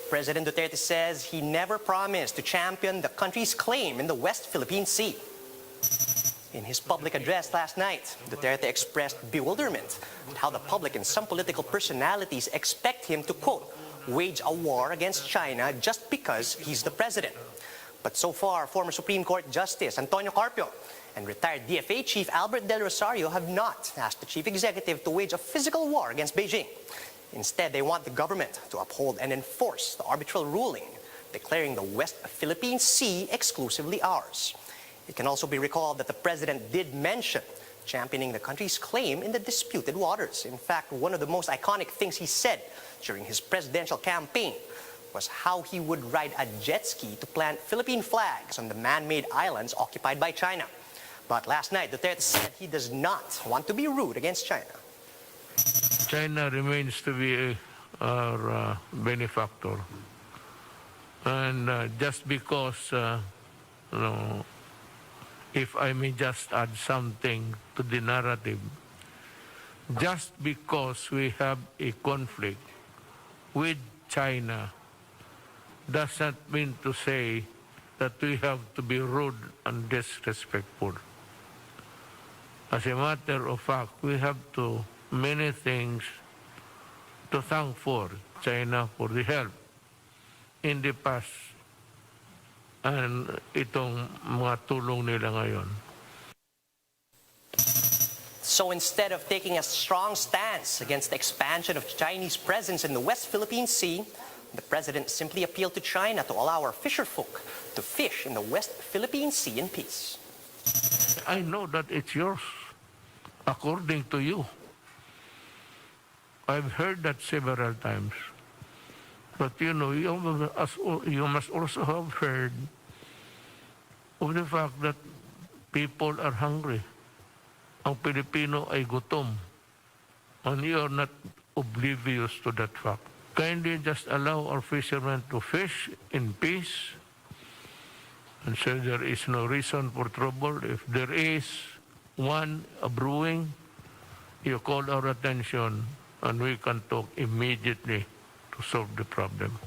President Duterte says he never promised to champion the country's claim in the West Philippine Sea. In his public address last night, Duterte expressed bewilderment at how the public and some political personalities expect him to, quote, wage a war against China just because he's the president. But so far, former Supreme Court Justice Antonio Carpio and retired DFA Chief Albert Del Rosario have not asked the chief executive to wage a physical war against Beijing. Instead, they want the government to uphold and enforce the arbitral ruling declaring the West Philippine Sea exclusively ours. It can also be recalled that the president did mention championing the country's claim in the disputed waters. In fact, one of the most iconic things he said during his presidential campaign was how he would ride a jet ski to plant Philippine flags on the man-made islands occupied by China. But last night, Duterte said he does not want to be rude against China. China remains to be our benefactor. And just because, if I may just add something to the narrative, just because we have a conflict with China does not mean to say that we have to be rude and disrespectful. As a matter of fact, we have to many things to thank for China for the help in the past and itong mga tulong nila ngayon. So instead of taking a strong stance against the expansion of Chinese presence in the West Philippine Sea, the president simply appealed to China to allow our fisherfolk to fish in the West Philippine Sea in peace. I know that it's yours, according to you. I've heard that several times. But you know, you must also have heard of the fact that people are hungry. Ang Pilipino ay gutom. And you are not oblivious to that fact. Kindly just allow our fishermen to fish in peace. And so there is no reason for trouble. If there is one brewing, you call our attention and we can talk immediately to solve the problem.